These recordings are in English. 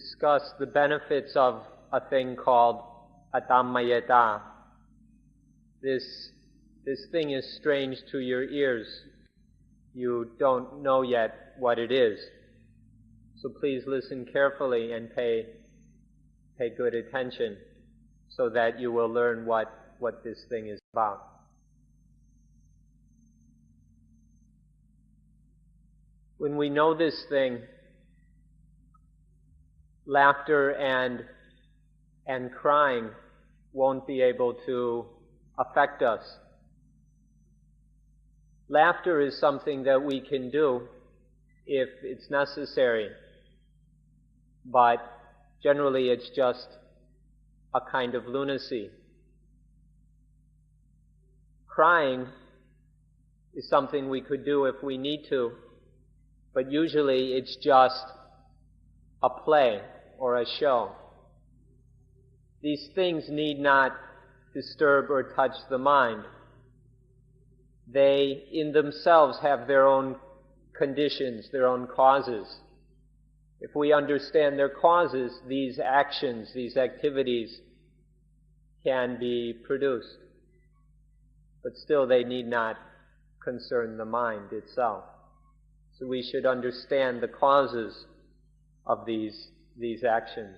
discuss the benefits of a thing called Atammayata. This thing is strange to your ears. You don't know yet what it is. So please listen carefully and pay good attention so that you will learn what this thing is about. When we know this thing, laughter and crying won't be able to affect us. Laughter is something that we can do if it's necessary, but generally it's just a kind of lunacy. Crying is something we could do if we need to, but usually it's just a play or a show. These things need not disturb or touch the mind. They, in themselves, have their own conditions, their own causes. If we understand their causes, these actions, these activities can be produced. But still, they need not concern the mind itself. So we should understand the causes of these actions.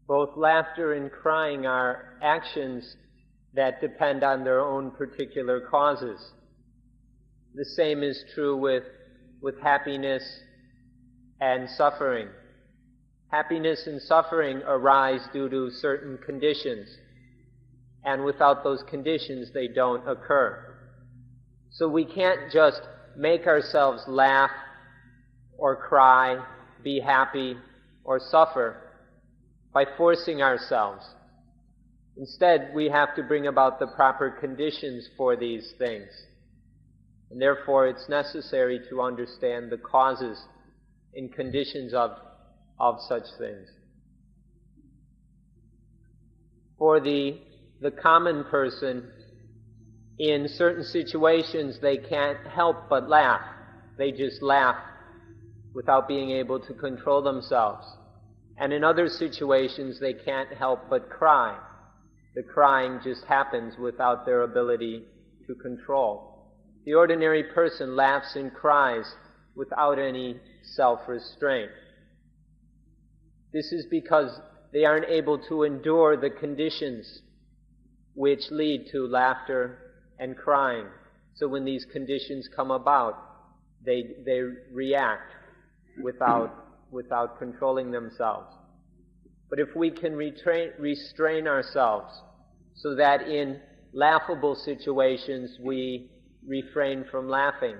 Both laughter and crying are actions that depend on their own particular causes. The same is true with happiness and suffering. Happiness and suffering arise due to certain conditions, and without those conditions they don't occur. So we can't just make ourselves laugh or cry, be happy or suffer by forcing ourselves. Instead, we have to bring about the proper conditions for these things. And therefore, it's necessary to understand the causes and conditions of such things. For the common person, in certain situations, they can't help but laugh. They just laugh without being able to control themselves. And in other situations, they can't help but cry. The crying just happens without their ability to control. The ordinary person laughs and cries without any self-restraint. This is because they aren't able to endure the conditions which lead to laughter and crying. So when these conditions come about, they react without controlling themselves. But if we can restrain ourselves so that in laughable situations we refrain from laughing,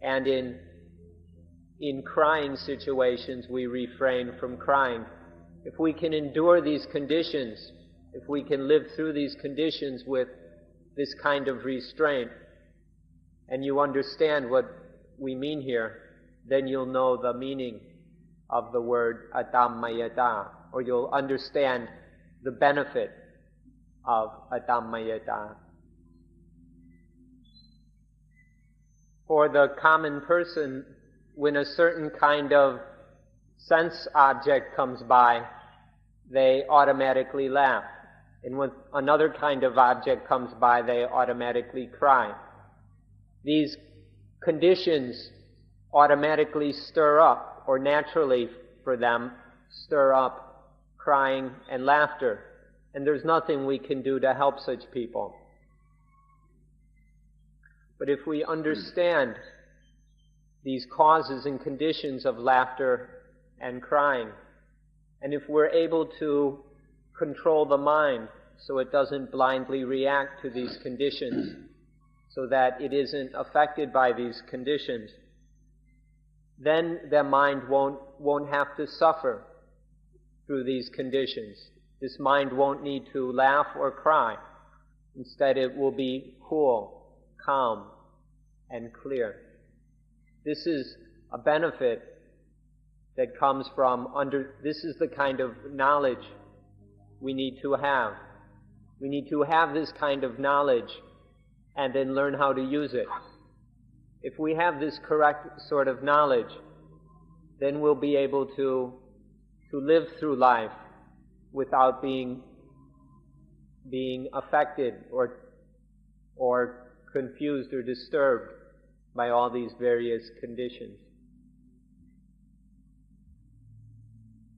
and in crying situations we refrain from crying, if we can endure these conditions, if we can live through these conditions with this kind of restraint, and you understand what we mean here, then you'll know the meaning of the word Atammayata, or you'll understand the benefit of Atammayata. For the common person, when a certain kind of sense object comes by, they automatically laugh. And when another kind of object comes by, they automatically cry. These conditions automatically stir up, or naturally for them, stir up crying and laughter. And there's nothing we can do to help such people. But if we understand these causes and conditions of laughter and crying, and if we're able to control the mind so it doesn't blindly react to these conditions, so that it isn't affected by these conditions, then the mind won't have to suffer through these conditions. This mind won't need to laugh or cry. Instead, it will be cool, calm, and clear. This is a benefit that comes from this is the kind of knowledge we need to have. We need to have this kind of knowledge and then learn how to use it. If we have this correct sort of knowledge, then we'll be able to live through life without being affected or confused or disturbed by all these various conditions.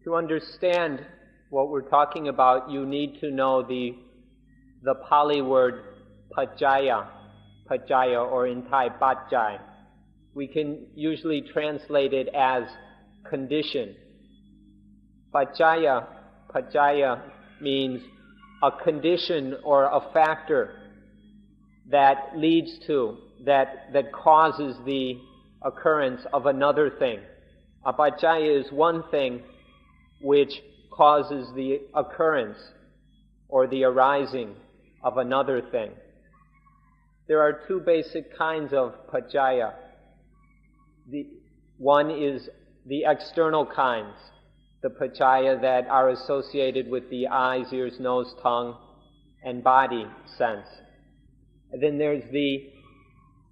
To understand what we're talking about, you need to know the Pali word pajjaya, or in Thai pajjai. We can usually translate it as condition. Pajjaya means a condition or a factor that leads to, that causes the occurrence of another thing. A pajjaya is one thing which causes the occurrence or the arising of another thing. There are two basic kinds of pajjaya. One is the external kinds, the pajjaya that are associated with the eyes, ears, nose, tongue, and body sense. And then there's the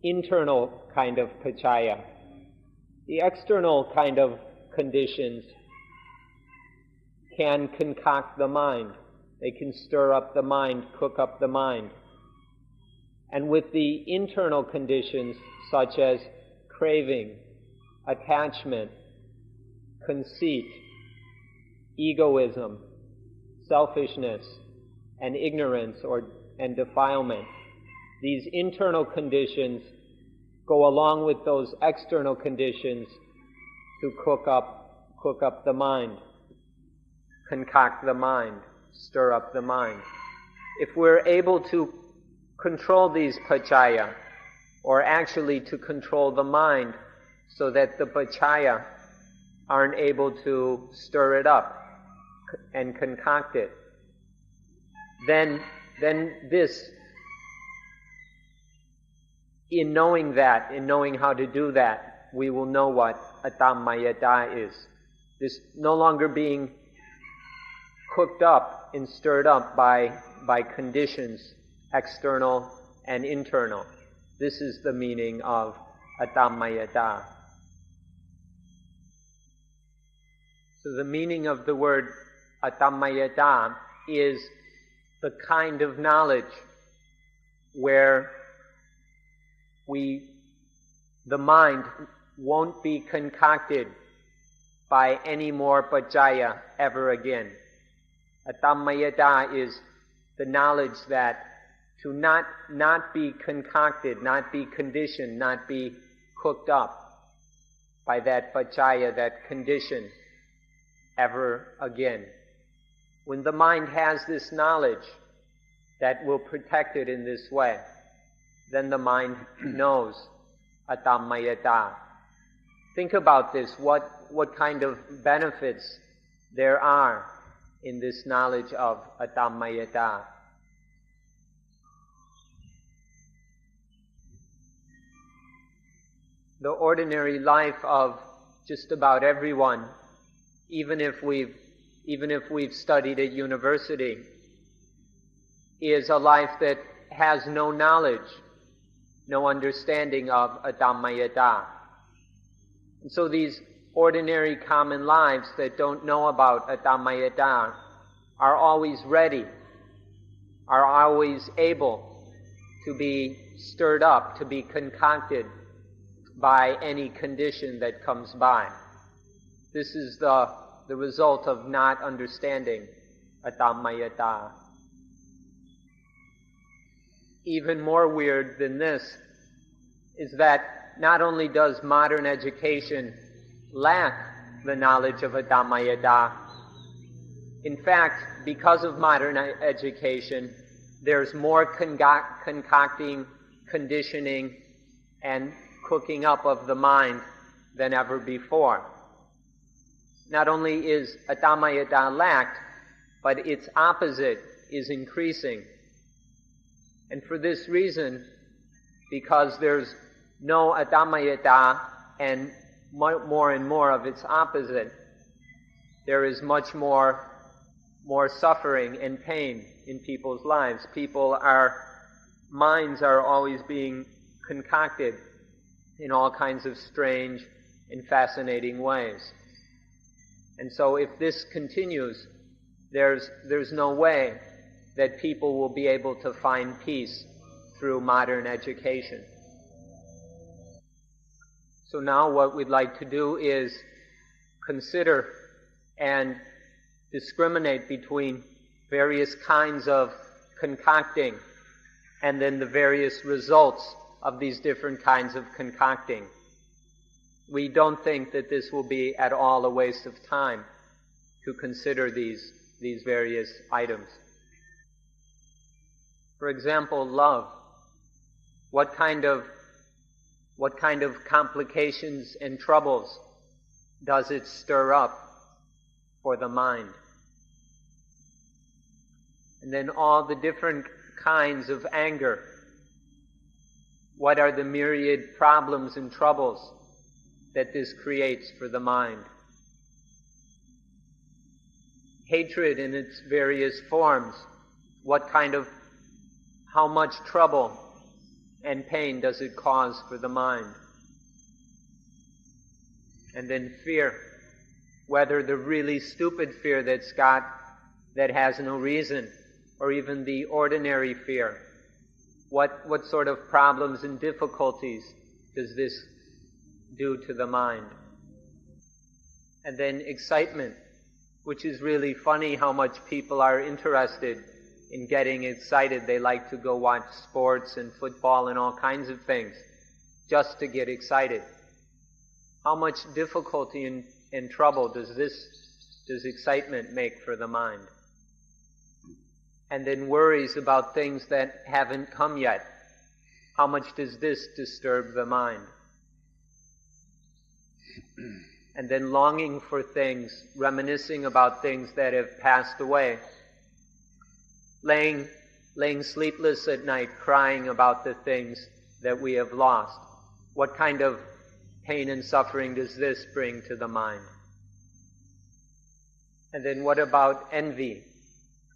internal kind of pajjaya. The external kind of conditions can concoct the mind. They can stir up the mind, cook up the mind. And with the internal conditions such as craving, attachment, conceit, egoism, selfishness, and ignorance and defilement, these internal conditions go along with those external conditions to cook up the mind, concoct the mind, stir up the mind. If we're able to control these pajjaya, or actually to control the mind so that the pajjaya aren't able to stir it up and concoct it, then this, in knowing how to do that, we will know what Atammayata is. This no longer being cooked up and stirred up by conditions, external and internal. This is the meaning of Atammayata. So the meaning of the word Atammayata is the kind of knowledge where the mind won't be concocted by any more pajjaya ever again. Atammayata is the knowledge that to not be concocted, not be conditioned, not be cooked up by that pajjaya, that condition, ever again. When the mind has this knowledge that will protect it in this way, then the mind knows Atammayata. Think about this, what kind of benefits there are in this knowledge of Atammayata. The ordinary life of just about everyone, even if we've studied at university, is a life that has no knowledge, no understanding of Atammayata. And so these ordinary common lives that don't know about Atammayata are always ready, are always able to be stirred up, to be concocted by any condition that comes by. This is the result of not understanding Atammayata. Even more weird than this is that not only does modern education lack the knowledge of Atammayata, in fact, because of modern education, there's more concocting, conditioning, and cooking up of the mind than ever before. Not only is Atammayata lacked, but its opposite is increasing. And for this reason, because there's no Atammayata and more and more of its opposite, there is much more suffering and pain in people's lives. Minds are always being concocted in all kinds of strange in fascinating ways. And so if this continues, there's no way that people will be able to find peace through modern education. So now what we'd like to do is consider and discriminate between various kinds of concocting and then the various results of these different kinds of concocting. We don't think that this will be at all a waste of time to consider these various items. For example, love. What kind of complications and troubles does it stir up for the mind? And then all the different kinds of anger. What are the myriad problems and troubles that this creates for the mind? Hatred in its various forms. How much trouble and pain does it cause for the mind? And then fear. Whether the really stupid fear that has no reason, or even the ordinary fear. What sort of problems and difficulties does this do to the mind? And then excitement, which is really funny how much people are interested in getting excited. They like to go watch sports and football and all kinds of things just to get excited. How much difficulty and trouble does excitement make for the mind? And then worries about things that haven't come yet. How much does this disturb the mind? And then longing for things, reminiscing about things that have passed away. Laying sleepless at night, crying about the things that we have lost. What kind of pain and suffering does this bring to the mind? And then what about envy?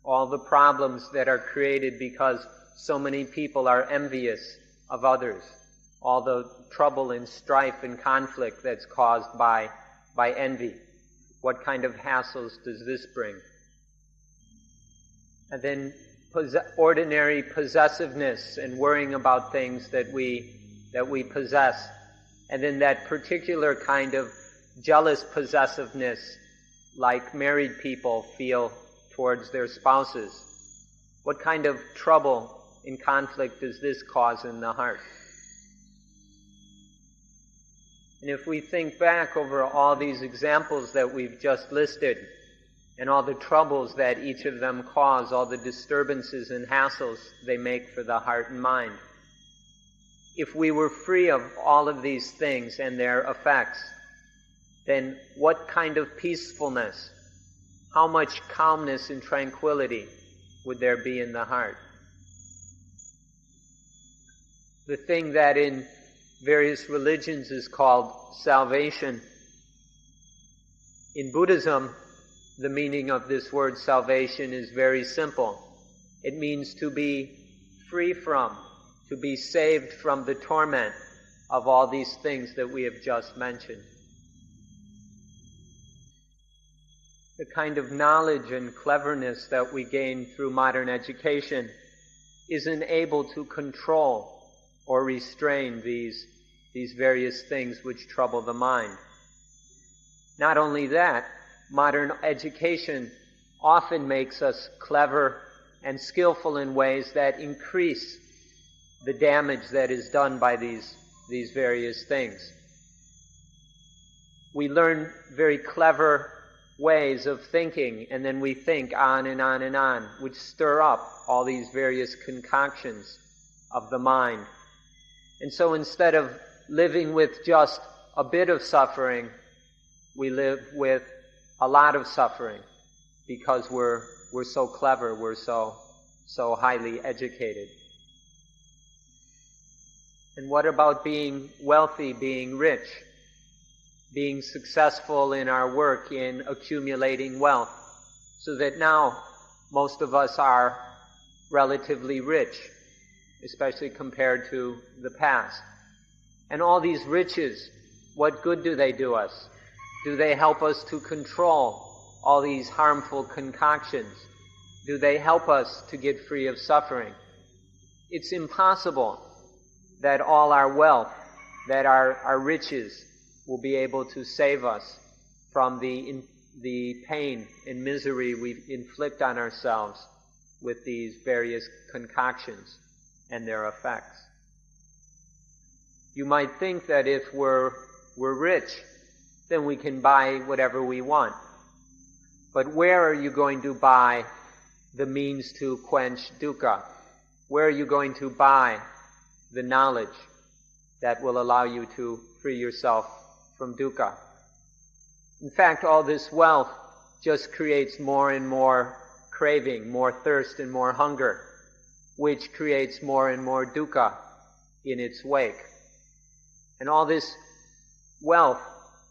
All the problems that are created because so many people are envious of others. All the trouble and strife and conflict that's caused by envy. What kind of hassles does this bring? And then ordinary possessiveness and worrying about things that we possess. And then that particular kind of jealous possessiveness, like married people feel towards their spouses. What kind of trouble and conflict does this cause in the heart? And if we think back over all these examples that we've just listed, and all the troubles that each of them cause, all the disturbances and hassles they make for the heart and mind, if we were free of all of these things and their effects, then what kind of peacefulness, how much calmness and tranquility would there be in the heart? The thing that in various religions is called salvation. In Buddhism, the meaning of this word salvation is very simple. It means to be free from, to be saved from the torment of all these things that we have just mentioned. The kind of knowledge and cleverness that we gain through modern education isn't able to control or restrain these various things which trouble the mind. Not only that, modern education often makes us clever and skillful in ways that increase the damage that is done by these various things. We learn very clever ways of thinking, and then we think on and on and on, which stir up all these various concoctions of the mind. And so instead of living with just a bit of suffering, we live with a lot of suffering because we're so clever, we're so highly educated. And what about being wealthy, being rich, being successful in our work in accumulating wealth, so that now most of us are relatively rich, especially compared to the past. And all these riches What good do they do us? Do they help us to control all these harmful concoctions? Do they help us to get free of suffering? It's impossible that all our wealth, that our riches will be able to save us from the pain and misery we inflict on ourselves with these various concoctions and their effects. You might think that if we're rich, then we can buy whatever we want. But where are you going to buy the means to quench dukkha? Where are you going to buy the knowledge that will allow you to free yourself from dukkha? In fact, all this wealth just creates more and more craving, more thirst and more hunger, which creates more and more dukkha in its wake. And all this wealth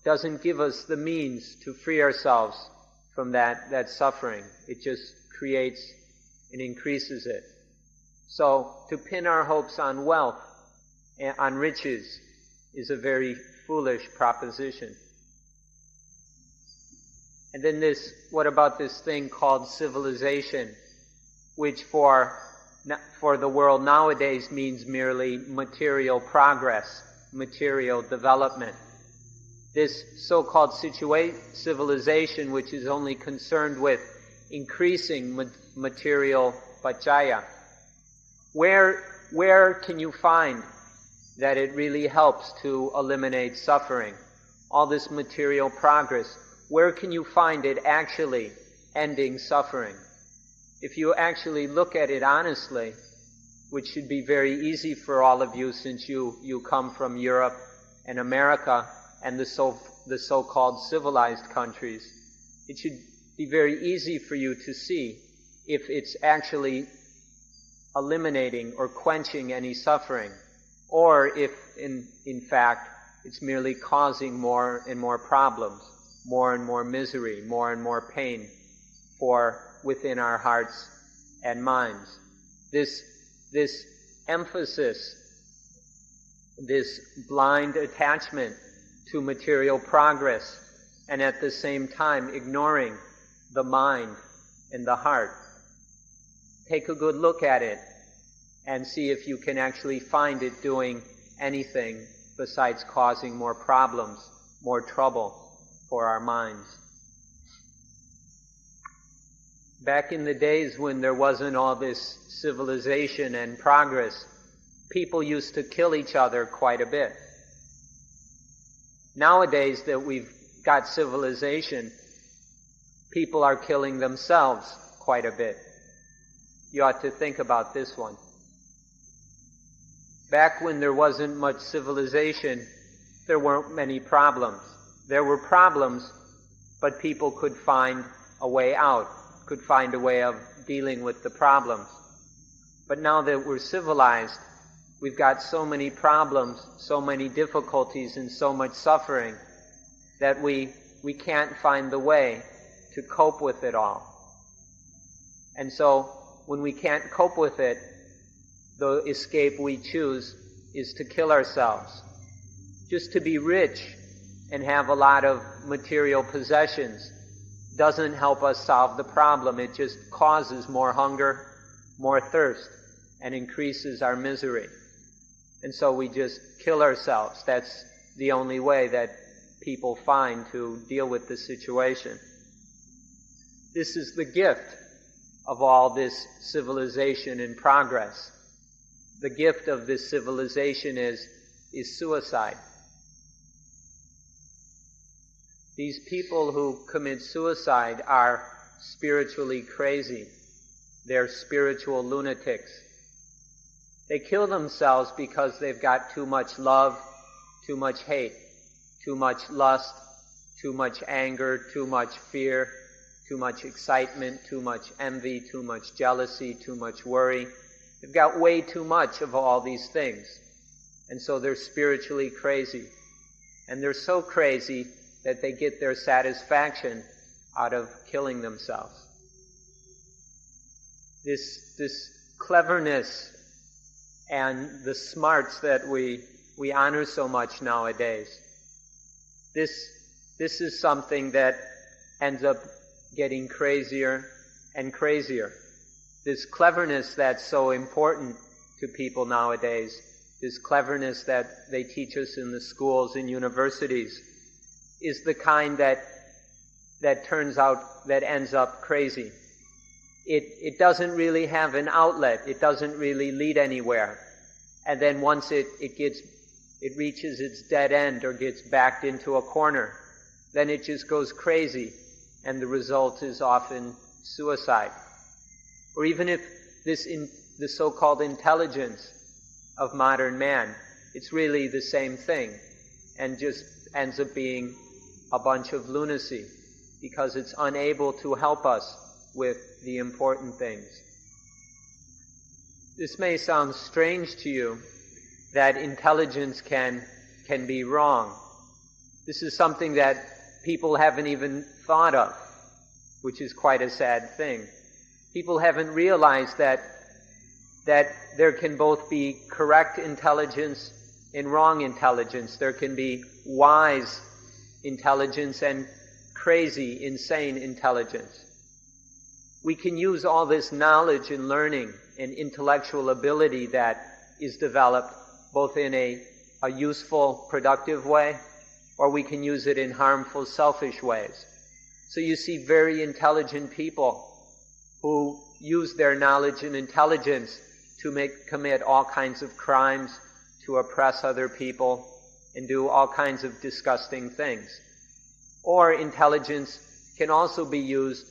doesn't give us the means to free ourselves from that suffering. It just creates and increases it. So to pin our hopes on wealth and on riches is a very foolish proposition. And then what about this thing called civilization, which for the world nowadays means merely material progress, material development. This so-called civilization, which is only concerned with increasing material pacaya, where can you find that it really helps to eliminate suffering? All this material progress, where can you find it actually ending suffering? If you actually look at it honestly, which should be very easy for all of you since you come from Europe and America and the so-called civilized countries, it should be very easy for you to see if it's actually eliminating or quenching any suffering, or if in fact it's merely causing more and more problems, more and more misery, more and more pain within our hearts and minds. This emphasis, this blind attachment to material progress, and at the same time ignoring the mind and the heart. Take a good look at it and see if you can actually find it doing anything besides causing more problems, more trouble for our minds. Back in the days when there wasn't all this civilization and progress, people used to kill each other quite a bit. Nowadays that we've got civilization, people are killing themselves quite a bit. You ought to think about this one. Back when there wasn't much civilization, there weren't many problems. There were problems, but people could find a way out, could find a way of dealing with the problems. But now that we're civilized, we've got so many problems, so many difficulties, and so much suffering that we can't find the way to cope with it all. And so, when we can't cope with it, the escape we choose is to kill ourselves. Just to be rich and have a lot of material possessions doesn't help us solve the problem. It just causes more hunger, more thirst, and increases our misery. And so we just kill ourselves. That's the only way that people find to deal with the situation. This is the gift of all this civilization and progress. The gift of this civilization is suicide. These people who commit suicide are spiritually crazy. They're spiritual lunatics. They kill themselves because they've got too much love, too much hate, too much lust, too much anger, too much fear, too much excitement, too much envy, too much jealousy, too much worry. They've got way too much of all these things. And so they're spiritually crazy. And they're so crazy that they get their satisfaction out of killing themselves. This cleverness and the smarts that we honor so much nowadays, This is something that ends up getting crazier and crazier. This cleverness that's so important to people nowadays, this cleverness that they teach us in the schools and universities, is the kind that ends up crazy. It doesn't really have an outlet. It doesn't really lead anywhere. And then once it reaches its dead end or gets backed into a corner, then it just goes crazy, and the result is often suicide. Or even if the so-called intelligence of modern man, it's really the same thing, and just ends up being a bunch of lunacy, because it's unable to help us with the important things. This may sound strange to you, that intelligence can be wrong. This is something that people haven't even thought of, which is quite a sad thing. People haven't realized that there can both be correct intelligence and wrong intelligence. There can be wise intelligence and crazy, insane intelligence. We can use all this knowledge and learning and intellectual ability that is developed both in a useful, productive way, or we can use it in harmful, selfish ways. So you see very intelligent people who use their knowledge and intelligence to commit all kinds of crimes, to oppress other people, and do all kinds of disgusting things. Or intelligence can also be used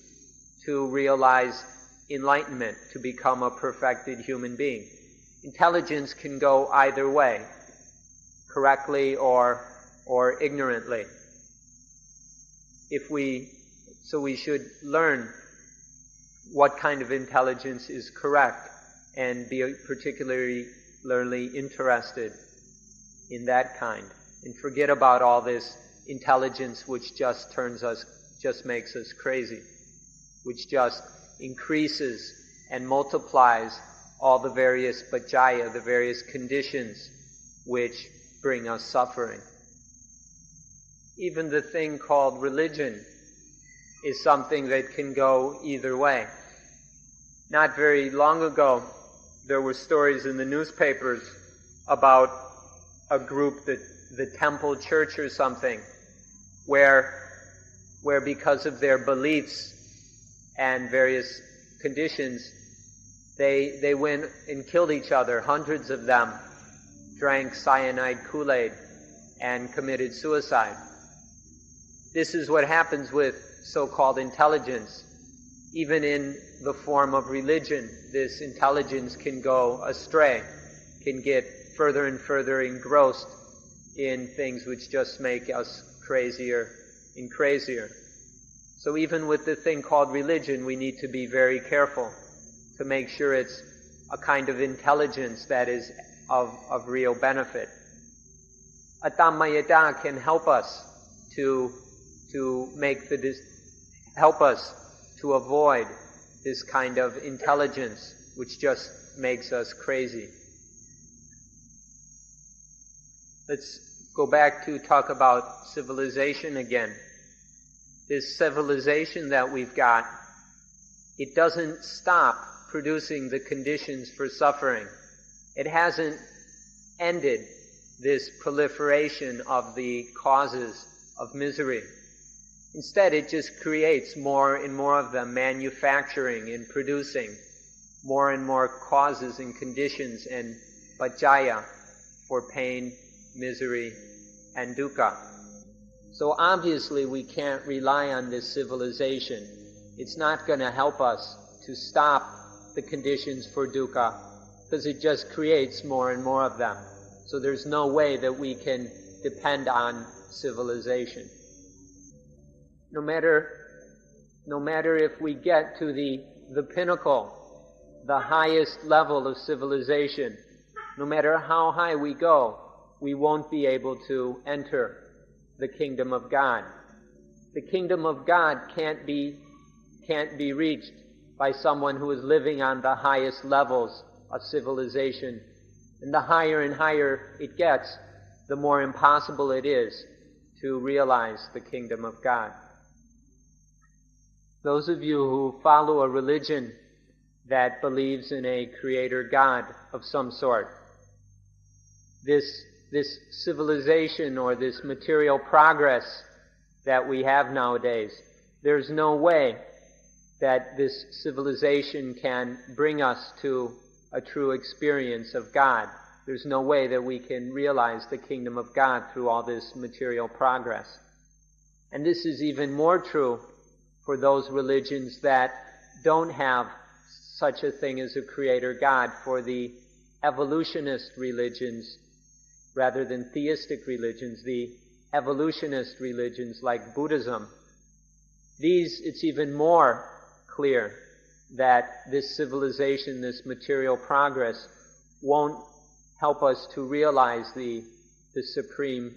to realize enlightenment, to become a perfected human being. Intelligence can go either way, correctly or ignorantly. So we should learn what kind of intelligence is correct and be particularly interested in that kind, and forget about all this intelligence which just makes us crazy, which just increases and multiplies all the various bhajaya, the various conditions which bring us suffering. Even the thing called religion is something that can go either way. Not very long ago, there were stories in the newspapers about a group, the Temple Church or something, where because of their beliefs and various conditions, they went and killed each other. Hundreds of them drank cyanide Kool-Aid and committed suicide. This is what happens with so-called intelligence. Even in the form of religion, this intelligence can go astray, can get further and further engrossed in things which just make us crazier and crazier. So even with the thing called religion, we need to be very careful to make sure it's a kind of intelligence that is of real benefit. Atammayata can help us to help us to avoid this kind of intelligence which just makes us crazy. Let's go back to talk about civilization again. This civilization that we've got, it doesn't stop producing the conditions for suffering. It hasn't ended this proliferation of the causes of misery. Instead, it just creates more and more of them, manufacturing and producing more and more causes and conditions and bhajaya for pain, misery, and dukkha. So obviously we can't rely on this civilization. It's not going to help us to stop the conditions for dukkha, because it just creates more and more of them. So there's no way that we can depend on civilization. No matter if we get to the pinnacle, the highest level of civilization, no matter how high we go, we won't be able to enter the kingdom of God. The kingdom of God can't be reached by someone who is living on the highest levels of civilization. And the higher and higher it gets, the more impossible it is to realize the kingdom of God. Those of you who follow a religion that believes in a creator God of some sort, this civilization or this material progress that we have nowadays, there's no way that this civilization can bring us to a true experience of God. There's no way that we can realize the kingdom of God through all this material progress. And this is even more true for those religions that don't have such a thing as a creator God, for the evolutionist religions, rather than theistic religions, the evolutionist religions like Buddhism. These, it's even more clear that this civilization, this material progress, won't help us to realize the supreme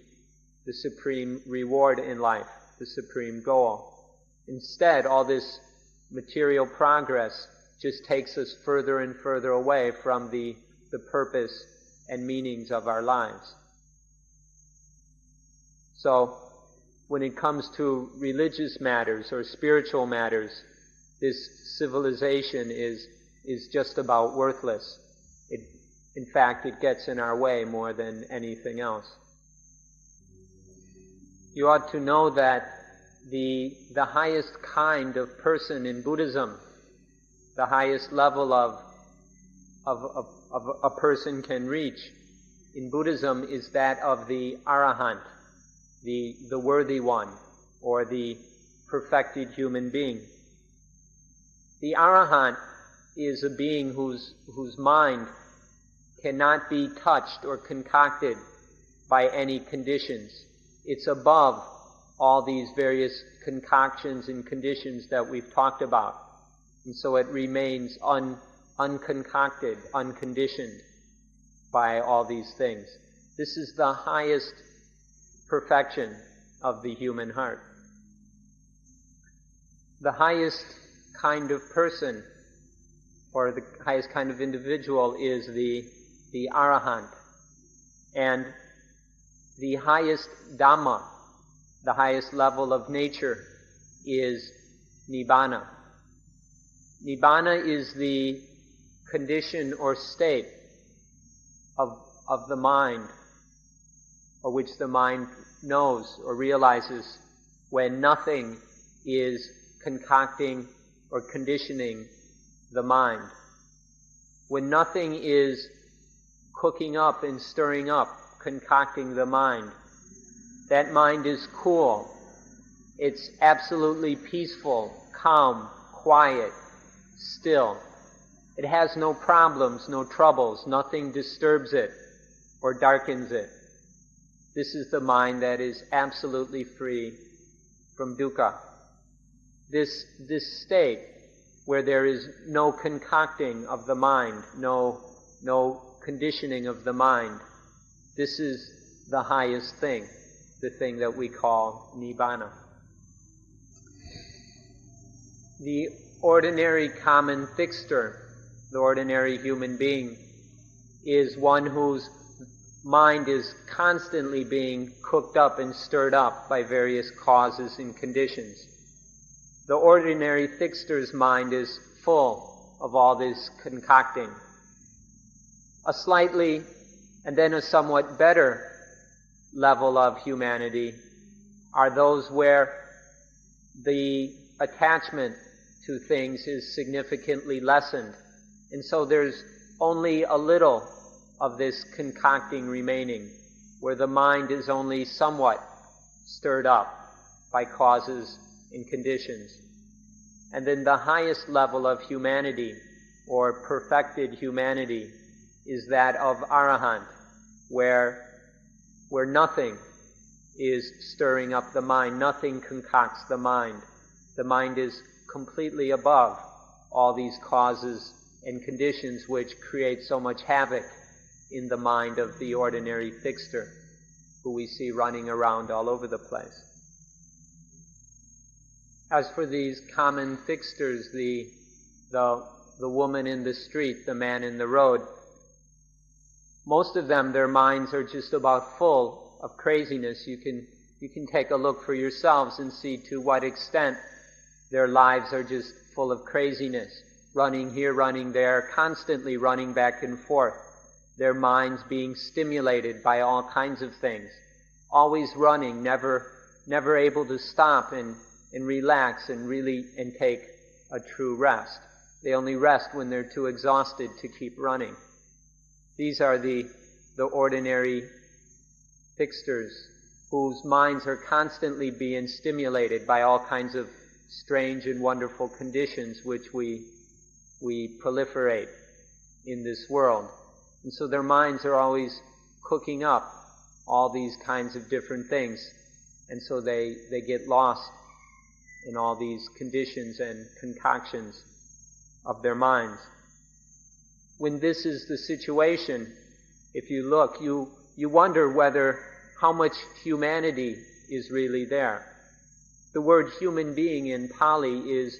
reward in life, the supreme goal. Instead, all this material progress just takes us further and further away from the purpose and meanings of our lives. So, when it comes to religious matters or spiritual matters, this civilization is just about worthless. In fact, it gets in our way more than anything else. You ought to know that the highest kind of person in Buddhism, the highest level of a person can reach in Buddhism, is that of the Arahant, the worthy one, or the perfected human being. The Arahant is a being whose mind cannot be touched or concocted by any conditions. It's above all these various concoctions and conditions that we've talked about. And so it remains unconcocted, unconditioned by all these things. This is the highest perfection of the human heart. The highest kind of person, or the highest kind of individual, is the Arahant. And the highest Dhamma, the highest level of nature, is Nibbana. Nibbana is the condition or state of the mind, or which the mind knows or realizes when nothing is concocting or conditioning the mind. When nothing is cooking up and stirring up, concocting the mind, that mind is cool. It's absolutely peaceful, calm, quiet, still. It has no problems, no troubles. Nothing disturbs it or darkens it. This is the mind that is absolutely free from dukkha. This state where there is no concocting of the mind, no conditioning of the mind, this is the highest thing, the thing that we call Nibbana. The ordinary common fixter, the ordinary human being, is one whose mind is constantly being cooked up and stirred up by various causes and conditions. The ordinary fixter's mind is full of all this concocting. A slightly, and then a somewhat better level of humanity are those where the attachment to things is significantly lessened. And so there's only a little of this concocting remaining, where the mind is only somewhat stirred up by causes and conditions. And then the highest level of humanity, or perfected humanity, is that of Arahant, where nothing is stirring up the mind, nothing concocts the mind. The mind is completely above all these causes and conditions which create so much havoc in the mind of the ordinary fixter, who we see running around all over the place. As for these common fixters, the woman in the street, the man in the road, most of them, their minds are just about full of craziness. You You can take a look for yourselves and see to what extent their lives are just full of craziness, running here, running there, constantly running back and forth, their minds being stimulated by all kinds of things, always running, never able to stop and relax and take a true rest. They only rest when they're too exhausted to keep running. These are the ordinary fixtures whose minds are constantly being stimulated by all kinds of strange and wonderful conditions which we proliferate in this world. And so their minds are always cooking up all these kinds of different things. And so they get lost in all these conditions and concoctions of their minds. When this is the situation, if you look, you wonder how much humanity is really there. The word human being in Pali is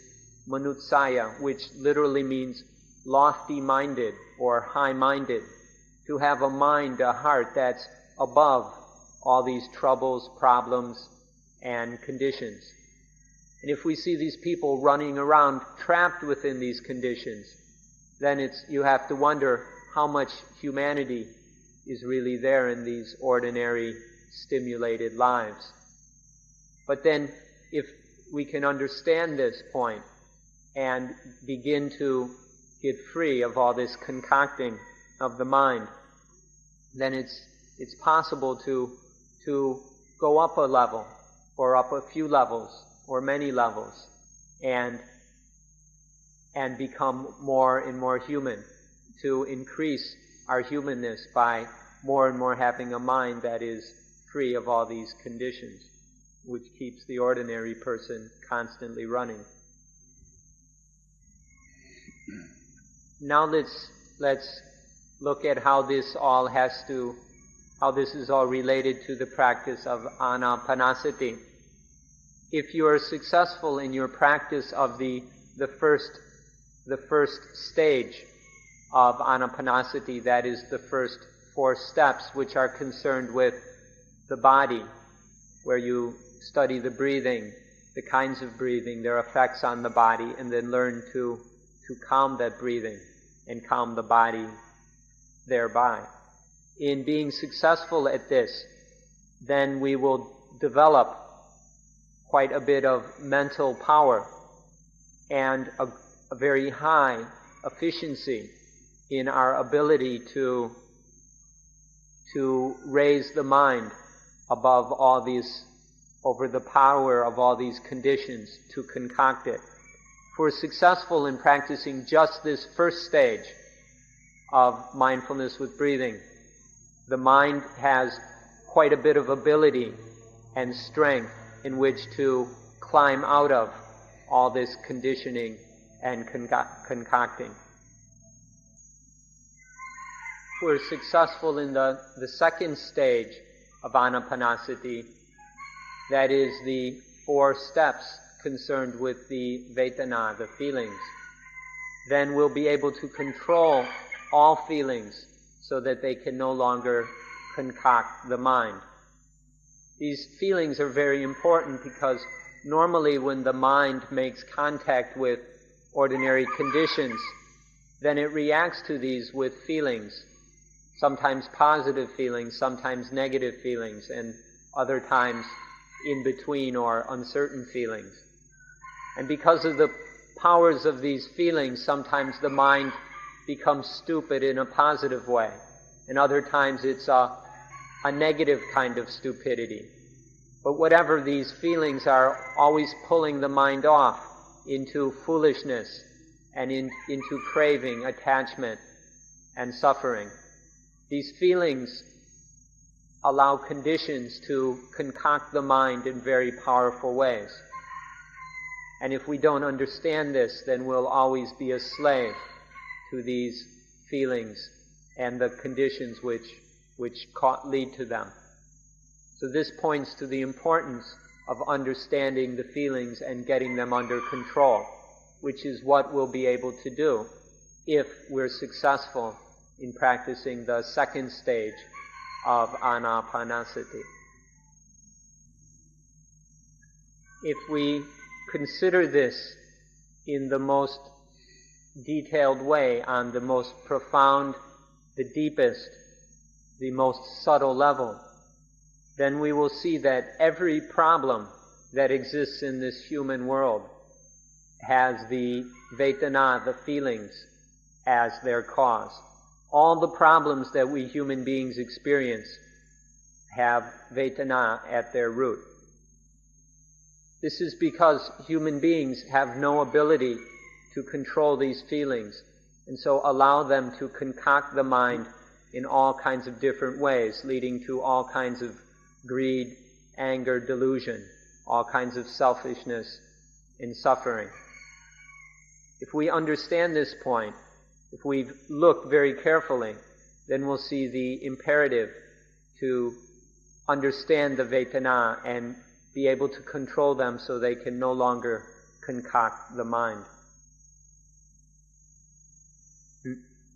manutsaya, which literally means lofty-minded or high-minded. To have a mind, a heart that's above all these troubles, problems, and conditions. And if we see these people running around trapped within these conditions, then you have to wonder how much humanity is really there in these ordinary, stimulated lives. But then, if we can understand this point and begin to get free of all this concocting of the mind, then it's possible to go up a level, or up a few levels, or many levels, and become more and more human, to increase our humanness by more and more having a mind that is free of all these conditions, which keeps the ordinary person constantly running. Now let's look at how this is all related to the practice of anapanasati. If you are successful in your practice of the first stage of anapanasati, that is the first 4 steps which are concerned with the body, where you study the breathing, the kinds of breathing, their effects on the body, and then learn to calm that breathing and calm the body thereby. In being successful at this, then we will develop quite a bit of mental power and a very high efficiency in our ability to raise the mind above all these, over the power of all these conditions, to concoct it. If we're successful in practicing just this first stage of mindfulness with breathing, the mind has quite a bit of ability and strength in which to climb out of all this conditioning and concocting. If we're successful in the second stage of anapanasati, that is the 4 steps concerned with the vedana, the feelings, then we'll be able to control all feelings so that they can no longer concoct the mind. These feelings are very important because normally when the mind makes contact with ordinary conditions, then it reacts to these with feelings, sometimes positive feelings, sometimes negative feelings, and other times in between or uncertain feelings. And because of the powers of these feelings, sometimes the mind becomes stupid in a positive way, and other times it's a negative kind of stupidity. But whatever these feelings are always pulling the mind off into foolishness and into craving, attachment, and suffering. These feelings allow conditions to concoct the mind in very powerful ways. And if we don't understand this, then we'll always be a slave to these feelings and the conditions which lead to them. So this points to the importance of understanding the feelings and getting them under control, which is what we'll be able to do if we're successful in practicing the second stage of anapanasati. If we consider this in the most detailed way, on the most profound, the deepest, the most subtle level, then we will see that every problem that exists in this human world has the Vedana, the feelings, as their cause. All the problems that we human beings experience have Vedana at their root. This is because human beings have no ability to control these feelings, and so allow them to concoct the mind in all kinds of different ways, leading to all kinds of greed, anger, delusion, all kinds of selfishness and suffering. If we understand this point, if we look very carefully, then we'll see the imperative to understand the Vedana and be able to control them so they can no longer concoct the mind.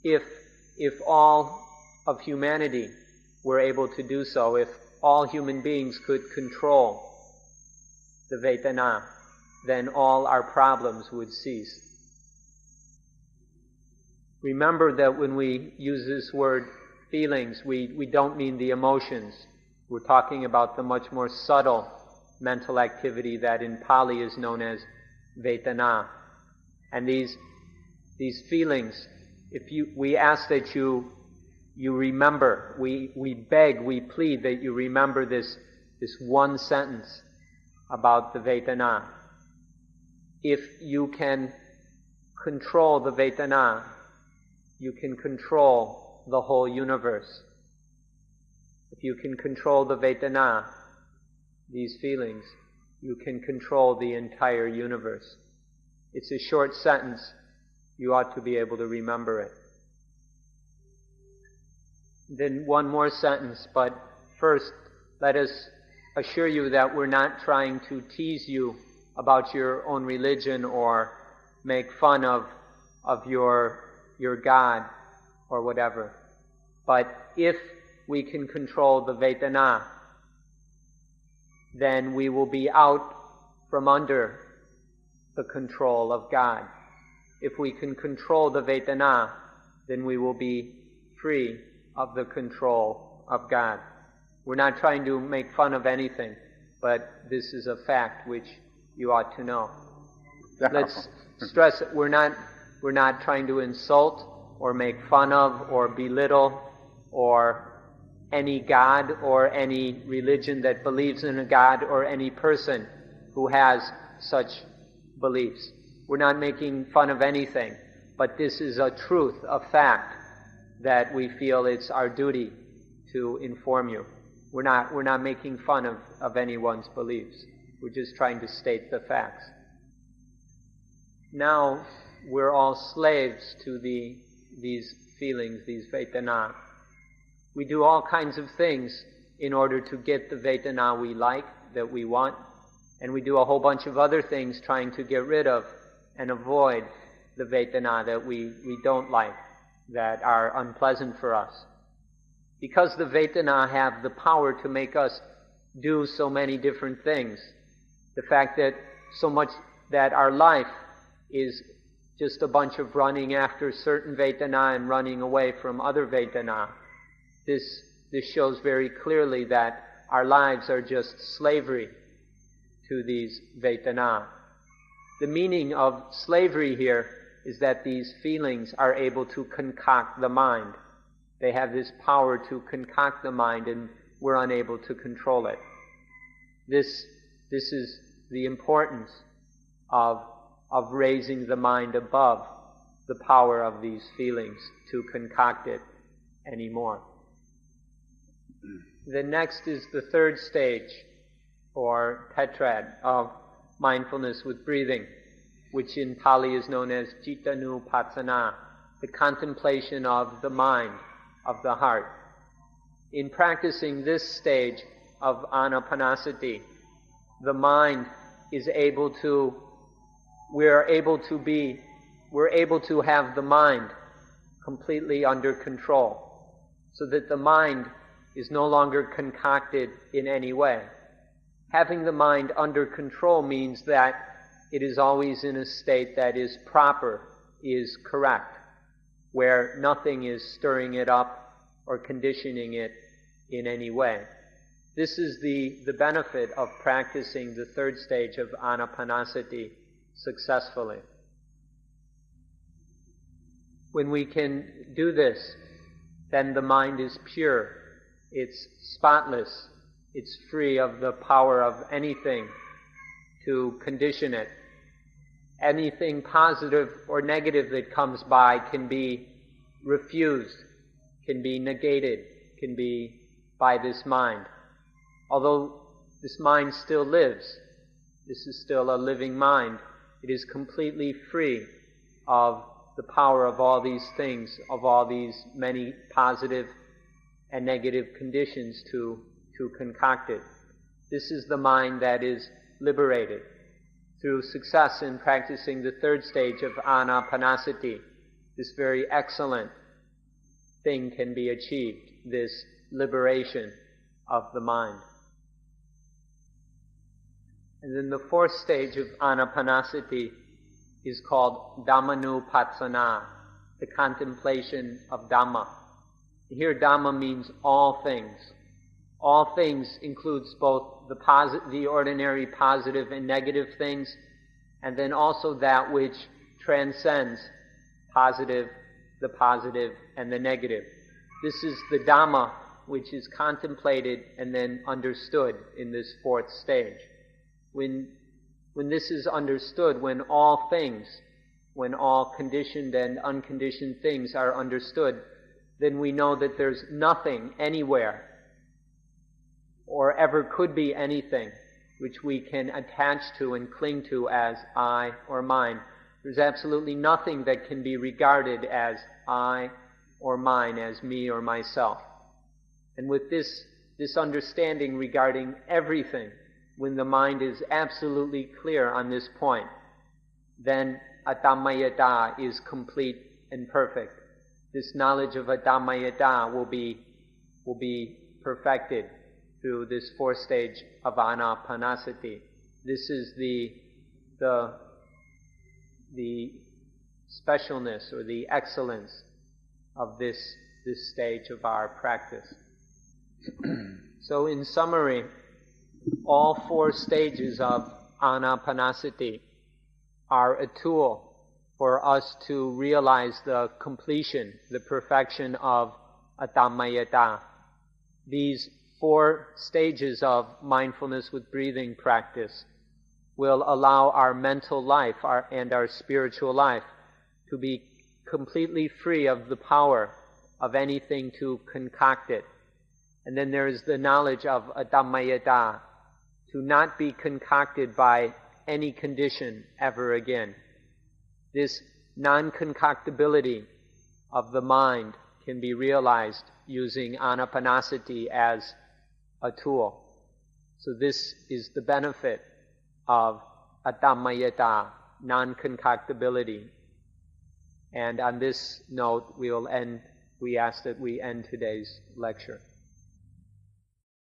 If all of humanity were able to do so, if all human beings could control the Vedana, then all our problems would cease. Remember that when we use this word feelings, we don't mean the emotions. We're talking about the much more subtle mental activity that in Pali is known as Vedana. And these feelings, we ask that you remember, we beg, we plead that you remember this one sentence about the Vedana. If you can control the Vedana, you can control the whole universe. If you can control the Vedana, these feelings, you can control the entire universe. It's a short sentence. You ought to be able to remember it. Then one more sentence, but first let us assure you that we're not trying to tease you about your own religion or make fun of your God or whatever. But if we can control the Vedana, then we will be out from under the control of God. If we can control the Vedana, then we will be free of the control of God. We're not trying to make fun of anything, but this is a fact which you ought to know. Let's stress it. We're not trying to insult or make fun of or belittle or any God or any religion that believes in a God or any person who has such beliefs. We're not making fun of anything, but this is a truth, a fact that we feel it's our duty to inform you. We're not making fun of anyone's beliefs. We're just trying to state the facts. Now we're all slaves to these feelings, these Vedana. We do all kinds of things in order to get the Vedana we like, that we want, and we do a whole bunch of other things trying to get rid of and avoid the Vedana that we don't like, that are unpleasant for us. Because the Vedana have the power to make us do so many different things, the fact that so much that our life is just a bunch of running after certain Vedana and running away from other Vedana, this shows very clearly that our lives are just slavery to these Vedana. The meaning of slavery here is that these feelings are able to concoct the mind. They have this power to concoct the mind, and we're unable to control it. This is the importance of raising the mind above the power of these feelings to concoct it anymore. The next is the third stage, or tetrad, of mindfulness with breathing, which in Pali is known as cittanupassana, the contemplation of the mind, of the heart. In practicing this stage of anapanasati, the mind is able to, we're able to have the mind completely under control, so that the mind is no longer concocted in any way. Having the mind under control means that it is always in a state that is proper, is correct, where nothing is stirring it up or conditioning it in any way. This is the benefit of practicing the third stage of anapanasati successfully. When we can do this, then the mind is pure, it's spotless, it's free of the power of anything to condition it. Anything positive or negative that comes by can be refused, can be negated, can be by this mind. Although this mind still lives, this is still a living mind, it is completely free of the power of all these things, of all these many positive and negative conditions to concoct it. This is the mind that is liberated. Through success in practicing the third stage of anapanasati, this very excellent thing can be achieved, this liberation of the mind. And then the fourth stage of anapanasati is called Dhammanupassana, the contemplation of Dhamma. Here Dhamma means all things. All things includes both the ordinary positive and negative things, and then also that which transcends the positive and the negative. This is the Dhamma which is contemplated and then understood in this fourth stage. When this is understood, when all things, when all conditioned and unconditioned things are understood, then we know that there's nothing anywhere or ever could be anything which we can attach to and cling to as I or mine. There's absolutely nothing that can be regarded as I or mine, as me or myself. And with this understanding regarding everything, when the mind is absolutely clear on this point, then Atammayata is complete and perfect. This knowledge of Atammayata will be perfected through this fourth stage of anapanasati. This is the specialness or the excellence of this stage of our practice. So in summary, all four stages of anapanasati are a tool for us to realize the completion, the perfection of Atammayata. These four stages of mindfulness with breathing practice will allow our mental life and our spiritual life to be completely free of the power of anything to concoct it. And then there is the knowledge of Atammayata, to not be concocted by any condition ever again. This non-concoctability of the mind can be realized using anapanasati as a tool. So this is the benefit of Atammayata, non-concoctability. And on this note, we ask that we end today's lecture.